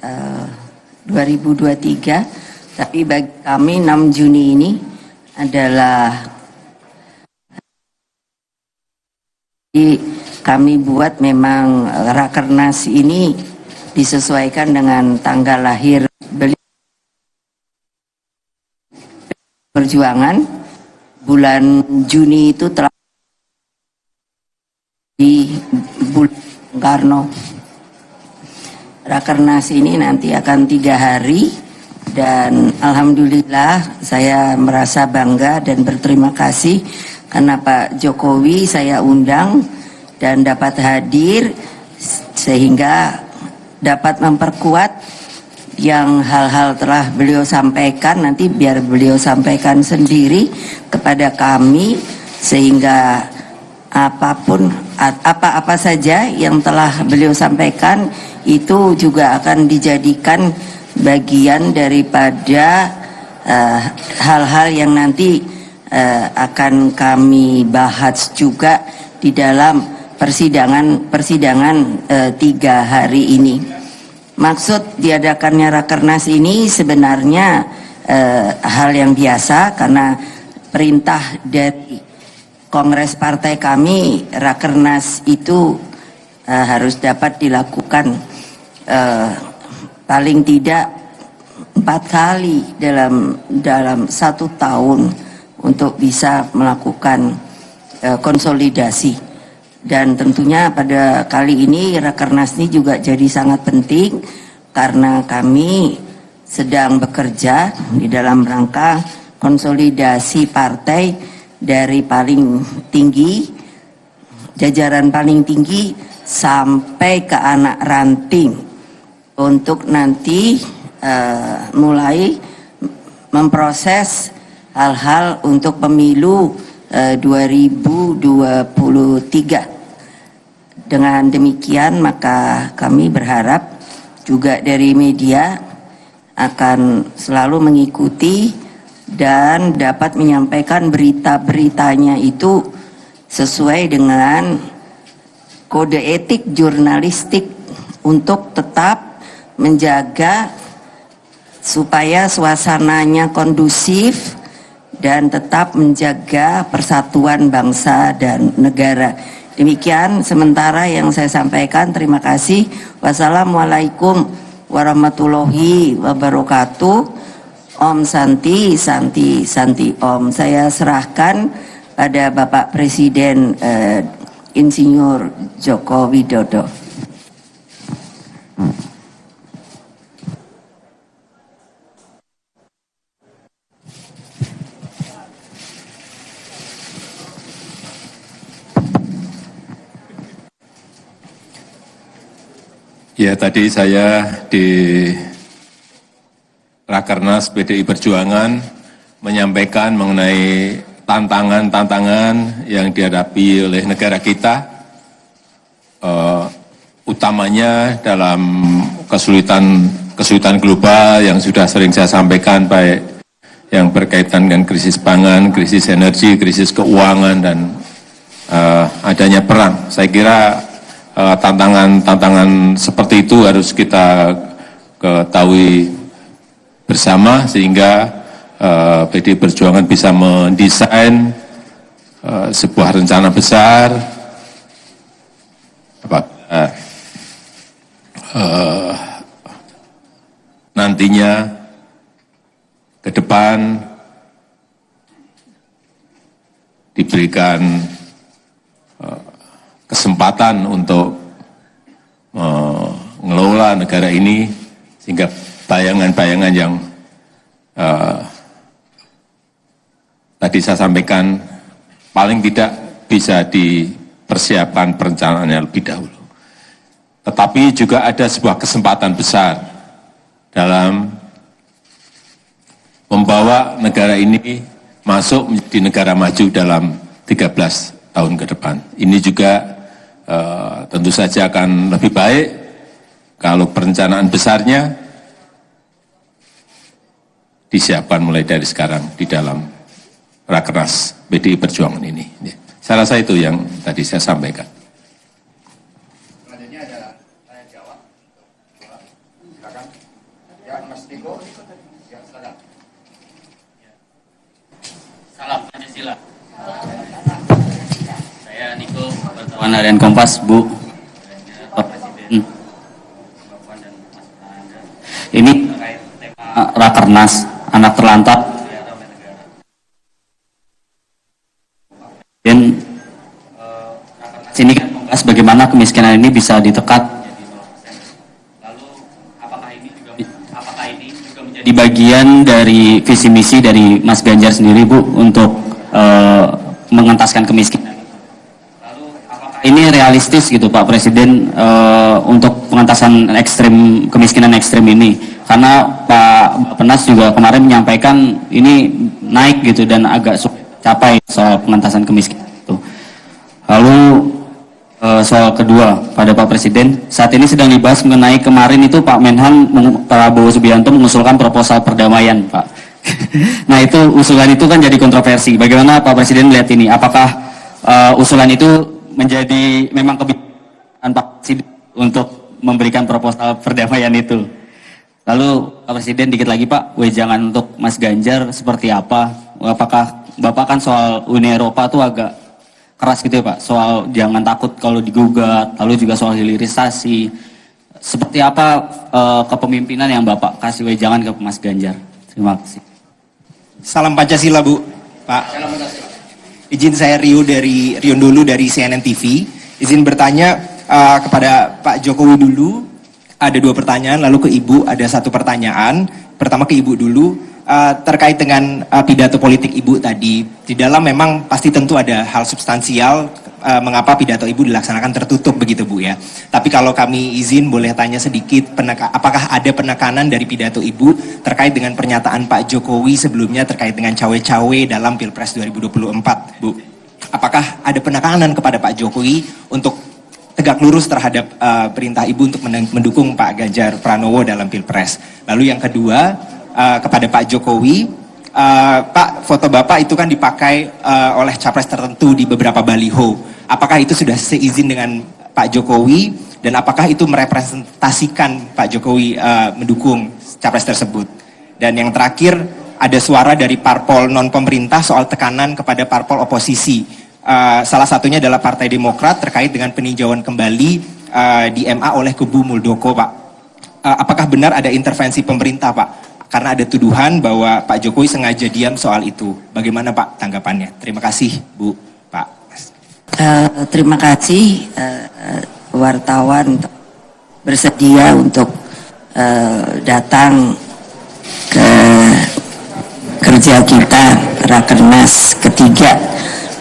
2023, tapi bagi kami 6 Juni ini adalah kami buat memang Rakernas ini disesuaikan dengan tanggal lahir beliau. Perjuangan bulan Juni itu telah di bulan Karno. Rakernas ini nanti akan 3 hari dan alhamdulillah saya merasa bangga dan berterima kasih karena Pak Jokowi saya undang dan dapat hadir sehingga dapat memperkuat yang hal-hal telah beliau sampaikan, nanti biar beliau sampaikan sendiri kepada kami sehingga apa saja yang telah beliau sampaikan itu juga akan dijadikan bagian daripada hal-hal yang nanti akan kami bahas juga di dalam persidangan 3 hari ini. Maksud diadakannya Rakernas ini sebenarnya hal yang biasa karena perintah dari Kongres Partai kami, Rakernas itu harus dapat dilakukan paling tidak 4 kali dalam 1 tahun untuk bisa melakukan konsolidasi. Dan tentunya pada kali ini Rakernas ini juga jadi sangat penting karena kami sedang bekerja di dalam rangka konsolidasi partai dari paling tinggi, jajaran paling tinggi sampai ke anak ranting untuk nanti mulai memproses hal-hal untuk pemilu 2023. Dengan demikian maka kami berharap juga dari media akan selalu mengikuti dan dapat menyampaikan berita-beritanya itu sesuai dengan kode etik jurnalistik untuk tetap menjaga supaya suasananya kondusif dan tetap menjaga persatuan bangsa dan negara. Demikian sementara yang saya sampaikan. Terima kasih. Wassalamualaikum warahmatullahi wabarakatuh. Om Santi, Santi, Santi Om. Saya serahkan pada Bapak Presiden Insinyur Joko Widodo. Ya, tadi saya di Rakernas PDI Perjuangan menyampaikan mengenai tantangan-tantangan yang dihadapi oleh negara kita, utamanya dalam kesulitan global yang sudah sering saya sampaikan, baik yang berkaitan dengan krisis pangan, krisis energi, krisis keuangan, dan adanya perang. Saya kira tantangan-tantangan seperti itu harus kita ketahui bersama sehingga PDI Perjuangan bisa mendesain sebuah rencana besar nantinya ke depan diberikan kesempatan untuk mengelola negara ini sehingga bayangan-bayangan yang tadi saya sampaikan paling tidak bisa dipersiapkan perencanaannya lebih dahulu. Tetapi juga ada sebuah kesempatan besar dalam membawa negara ini masuk menjadi negara maju dalam 13 tahun ke depan. Ini juga tentu saja akan lebih baik kalau perencanaan besarnya disiapkan mulai dari sekarang di dalam Rakernas PDI Perjuangan ini. Saya rasa itu yang tadi saya sampaikan. Selanjutnya ada tanya jawab. Silakan. Salam Pancasila. Saya Niko, wartawan harian Kompas, Bu. Pak Presiden, Bapak Puan dan Mas Anda. Ini terkait tema Rakernas, anak terlantar oleh negara. Dan Rakernas ini kan membahas bagaimana kemiskinan ini bisa ditekan menjadi 0%. Lalu apakah ini juga menjadi bagian dari visi misi dari Mas Ganjar sendiri, Bu, untuk mengentaskan kemiskinan? Lalu apakah ini realistis gitu Pak Presiden untuk pengentasan kemiskinan ekstrim ini? Karena Pak Penas juga kemarin menyampaikan ini naik gitu dan agak sulit capai soal pengentasan kemiskinan itu. Lalu soal kedua pada Pak Presiden, saat ini sedang dibahas mengenai kemarin itu Pak Menhan Prabowo Subianto mengusulkan proposal perdamaian, Pak. Nah itu usulan itu kan jadi kontroversi. Bagaimana Pak Presiden melihat ini? Apakah usulan itu menjadi memang kebijakan Pak Presiden untuk memberikan proposal perdamaian itu? Lalu Pak Presiden dikit lagi Pak, wejangan untuk Mas Ganjar seperti apa? Apakah Bapak kan soal Uni Eropa tuh agak keras gitu ya Pak, soal jangan takut kalau digugat, lalu juga soal hilirisasi. Seperti apa kepemimpinan yang Bapak kasih wejangan ke Mas Ganjar? Terima kasih. Salam Pancasila, Bu. Pak. Salam Pancasila. Izin saya Rion dulu dari CNN TV. Izin bertanya kepada Pak Jokowi dulu. Ada 2 pertanyaan, lalu ke Ibu ada 1 pertanyaan. Pertama ke Ibu dulu. Terkait dengan pidato politik Ibu tadi, di dalam memang pasti tentu ada hal substansial mengapa pidato Ibu dilaksanakan tertutup begitu Bu ya. Tapi kalau kami izin boleh tanya sedikit, apakah ada penekanan dari pidato Ibu terkait dengan pernyataan Pak Jokowi sebelumnya terkait dengan cawe-cawe dalam Pilpres 2024 Bu? Apakah ada penekanan kepada Pak Jokowi untuk tegak lurus terhadap perintah Ibu untuk mendukung Pak Ganjar Pranowo dalam Pilpres? Lalu yang kedua, kepada Pak Jokowi, Pak, foto Bapak itu kan dipakai oleh capres tertentu di beberapa baliho. Apakah itu sudah seizin dengan Pak Jokowi dan apakah itu merepresentasikan Pak Jokowi mendukung capres tersebut? Dan yang terakhir, ada suara dari parpol non pemerintah soal tekanan kepada parpol oposisi. Salah satunya adalah Partai Demokrat terkait dengan peninjauan kembali di MA oleh kubu Muldoko, Pak. Apakah benar ada intervensi pemerintah, Pak? Karena ada tuduhan bahwa Pak Jokowi sengaja diam soal itu. Bagaimana Pak tanggapannya? Terima kasih Bu, Pak. Terima kasih wartawan bersedia untuk datang ke kerja kita Rakernas ketiga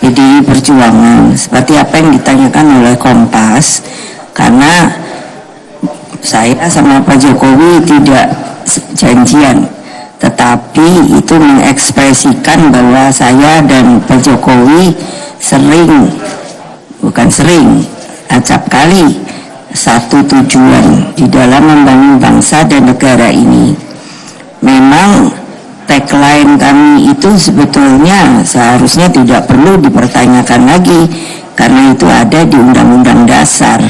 PDI Perjuangan. Seperti apa yang ditanyakan oleh Kompas, karena saya sama Pak Jokowi tidak janjian, tetapi itu mengekspresikan bahwa saya dan Pak Jokowi acap kali satu tujuan di dalam membangun bangsa dan negara ini. Memang tagline kami itu sebetulnya seharusnya tidak perlu dipertanyakan lagi, karena itu ada di Undang-Undang Dasar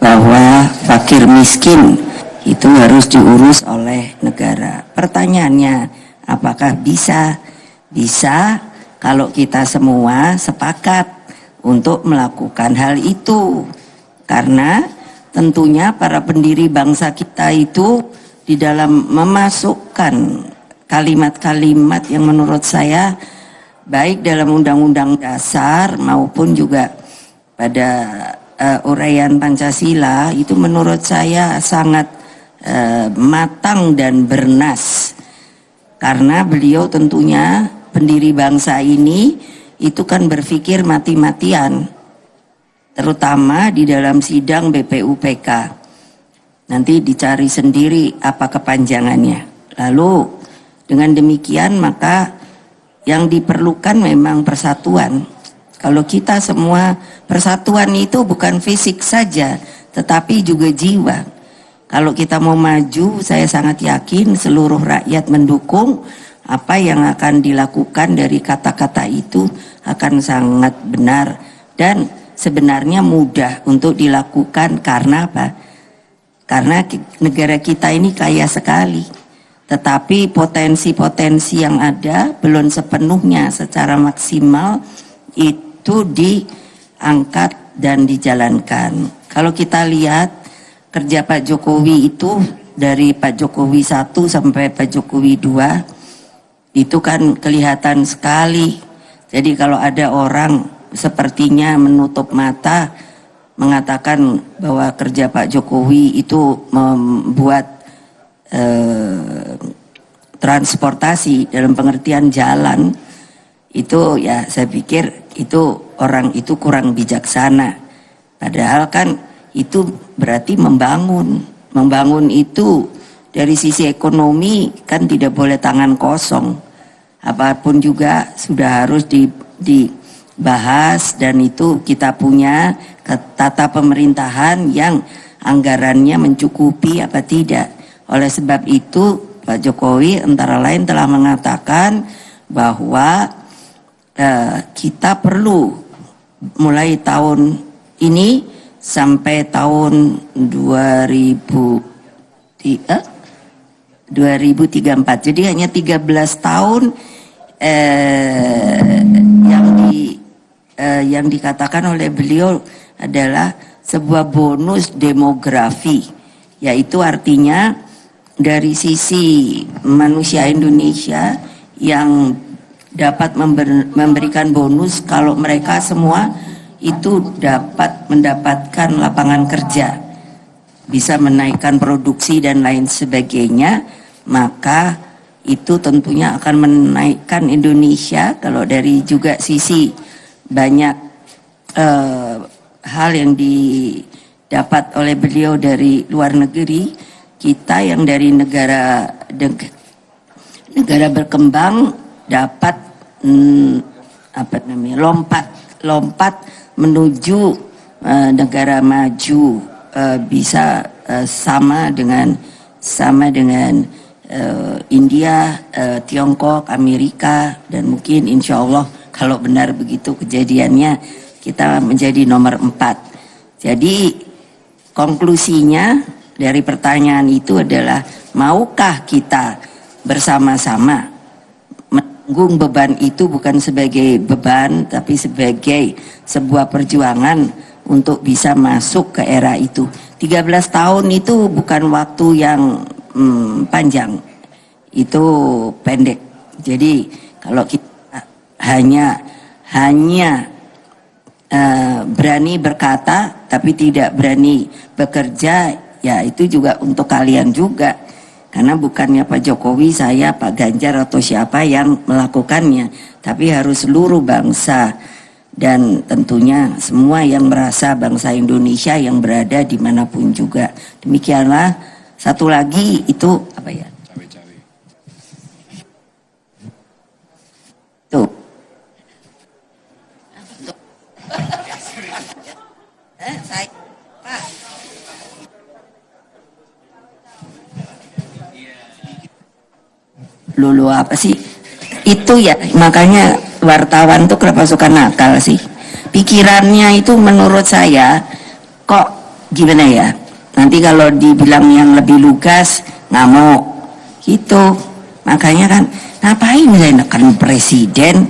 bahwa fakir miskin itu harus diurus oleh negara. Pertanyaannya, apakah bisa? Bisa kalau kita semua sepakat untuk melakukan hal itu. Karena tentunya para pendiri bangsa kita itu di dalam memasukkan kalimat-kalimat yang menurut saya baik dalam Undang-Undang Dasar maupun juga pada uraian Pancasila itu menurut saya sangat matang dan bernas, karena beliau tentunya pendiri bangsa ini itu kan berpikir mati-matian, terutama di dalam sidang BPUPK. Nanti dicari sendiri apa kepanjangannya. Lalu dengan demikian maka yang diperlukan memang persatuan. Kalau kita semua, persatuan itu bukan fisik saja tetapi juga jiwa. Kalau kita mau maju, saya sangat yakin seluruh rakyat mendukung. Apa yang akan dilakukan dari kata-kata itu akan sangat benar dan sebenarnya mudah untuk dilakukan. Karena apa? karena negara kita ini kaya sekali, tetapi potensi-potensi yang ada belum sepenuhnya secara maksimal itu diangkat dan dijalankan. Kalau kita lihat kerja Pak Jokowi itu dari Pak Jokowi 1 sampai Pak Jokowi 2 itu kan kelihatan sekali. Jadi kalau ada orang sepertinya menutup mata mengatakan bahwa kerja Pak Jokowi itu membuat transportasi dalam pengertian jalan, itu ya saya pikir itu orang itu kurang bijaksana. Padahal kan itu berarti membangun itu dari sisi ekonomi kan tidak boleh tangan kosong, apapun juga sudah harus dibahas, dan itu kita punya tata pemerintahan yang anggarannya mencukupi apa tidak. Oleh sebab itu Pak Jokowi antara lain telah mengatakan bahwa kita perlu mulai tahun ini sampai tahun 2034, jadi hanya 13 tahun yang dikatakan oleh beliau adalah sebuah bonus demografi, yaitu artinya dari sisi manusia Indonesia yang dapat memberikan bonus kalau mereka semua itu dapat mendapatkan lapangan kerja, bisa menaikkan produksi dan lain sebagainya, maka itu tentunya akan menaikkan Indonesia. Kalau dari juga sisi banyak hal yang didapat oleh beliau dari luar negeri, kita yang dari negara berkembang dapat lompat menuju negara maju, bisa sama dengan India, Tiongkok, Amerika, dan mungkin insya Allah kalau benar begitu kejadiannya kita menjadi nomor 4. Jadi konklusinya dari pertanyaan itu adalah, maukah kita bersama-sama menanggung beban itu, bukan sebagai beban tapi sebagai sebuah perjuangan untuk bisa masuk ke era itu. 13 tahun itu bukan waktu yang panjang, itu pendek. Jadi kalau kita hanya berani berkata tapi tidak berani bekerja, ya itu juga untuk kalian juga, karena bukannya Pak Jokowi, saya, Pak Ganjar atau siapa yang melakukannya, tapi harus seluruh bangsa dan tentunya semua yang merasa bangsa Indonesia yang berada dimanapun juga. Demikianlah. Satu lagi itu apa ya? Tuh. Saya, Pak. Lulu apa sih? Itu ya, makanya wartawan tuh kenapa suka nakal sih? Pikirannya itu menurut saya kok gimana ya? Nanti kalau dibilang yang lebih lugas ngamuk gitu. Makanya kan ngapain saya nekan presiden?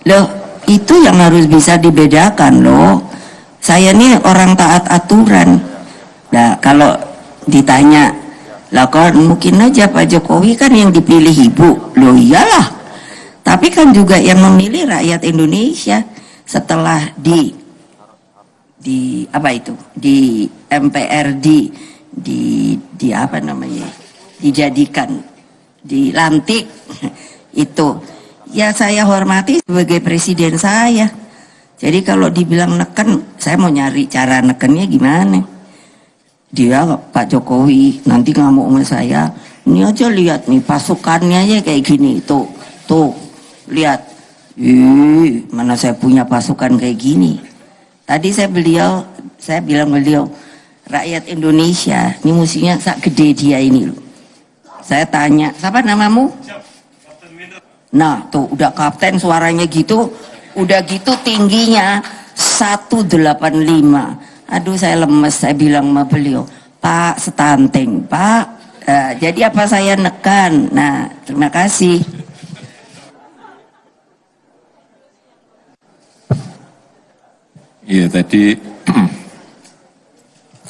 Loh, itu yang harus bisa dibedakan loh. Saya ini orang taat aturan. Nah, kalau ditanya, lah kan mungkin aja Pak Jokowi kan yang dipilih ibu. Loh iyalah. Tapi kan juga yang memilih rakyat Indonesia setelah di apa itu? Di MPR di apa namanya? Dijadikan, dilantik itu. Ya saya hormati sebagai presiden saya. Jadi kalau dibilang neken, saya mau nyari cara nekennya gimana? Dia Pak Jokowi nanti ngamuk sama saya, ini aja lihat nih pasukannya aja kayak gini, tuh lihat, mana saya punya pasukan kayak gini. Tadi saya bilang beliau, rakyat Indonesia ini musuhnya sak gede dia ini loh. Saya tanya, siapa namamu? Nah tuh udah kapten suaranya gitu, udah gitu tingginya 185. Aduh saya lemes, saya bilang sama beliau, Pak stunting, Pak. Jadi apa saya nekan? Nah, terima kasih. Iya, tadi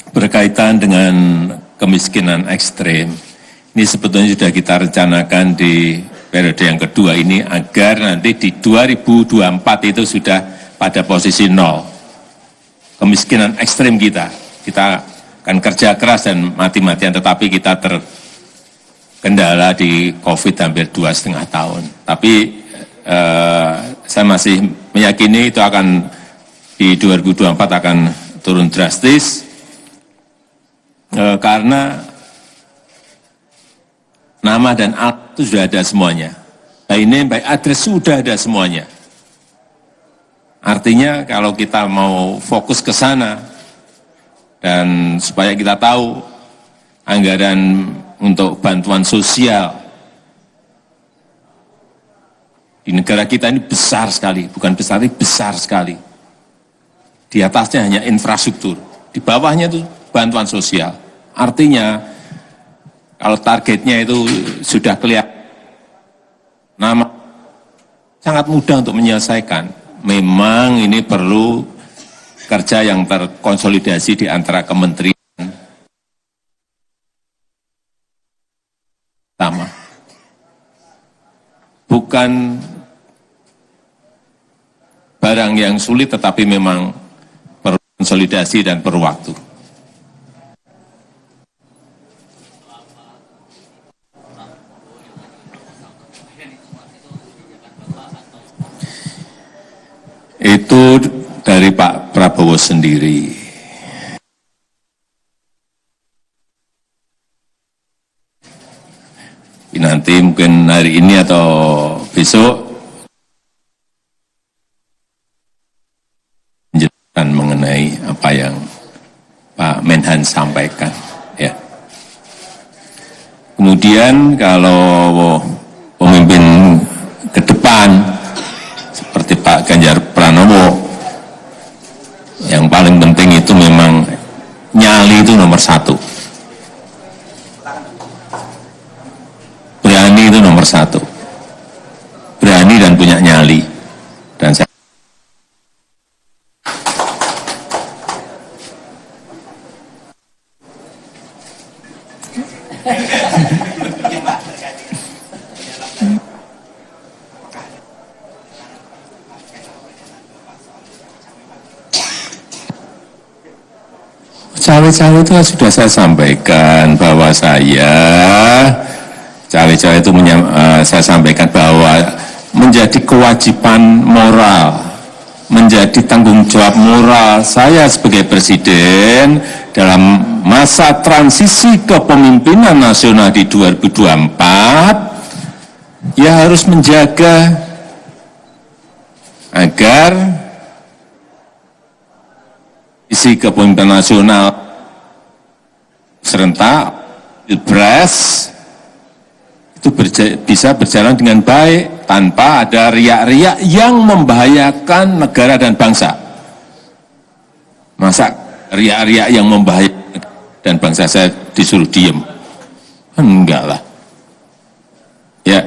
berkaitan dengan kemiskinan ekstrim. Ini sebetulnya sudah kita rencanakan di periode yang kedua ini agar nanti di 2024 itu sudah pada posisi nol. Kemiskinan ekstrim kita akan kerja keras dan mati-matian, tetapi kita terkendala di COVID hampir 2,5 tahun. Tapi saya masih meyakini itu akan di 2024 akan turun drastis karena nama dan alat itu sudah ada semuanya. By name, by address sudah ada semuanya. Artinya kalau kita mau fokus ke sana dan supaya kita tahu anggaran untuk bantuan sosial di negara kita ini besar sekali, bukan besar, ini besar sekali. Di atasnya hanya infrastruktur, di bawahnya itu bantuan sosial. Artinya kalau targetnya itu sudah kelihatan, nama sangat mudah untuk menyelesaikan. Memang ini perlu kerja yang terkonsolidasi di antara kementerian sama. Bukan barang yang sulit, tetapi memang perlu konsolidasi dan perlu waktu. Itu dari Pak Prabowo sendiri. Nanti mungkin hari ini atau besok menjelaskan mengenai apa yang Pak Menhan sampaikan. Ya. Kemudian kalau pemimpin ke depan seperti Pak Ganjar Pranowo, yang paling penting itu memang nyali itu nomor satu. Berani itu nomor satu. Berani dan punya nyali. Dan saya cawe-cawe itu sudah saya sampaikan bahwa cawe-cawe itu saya sampaikan bahwa menjadi kewajiban moral, menjadi tanggung jawab moral saya sebagai presiden dalam masa transisi kepemimpinan nasional di 2024, ya harus menjaga agar isi kepemimpinan nasional serentak Pilpres itu bisa berjalan dengan baik tanpa ada riak-riak yang membahayakan negara dan bangsa. Masa riak-riak yang membahayakan dan bangsa saya disuruh diem? Enggak lah. Ya.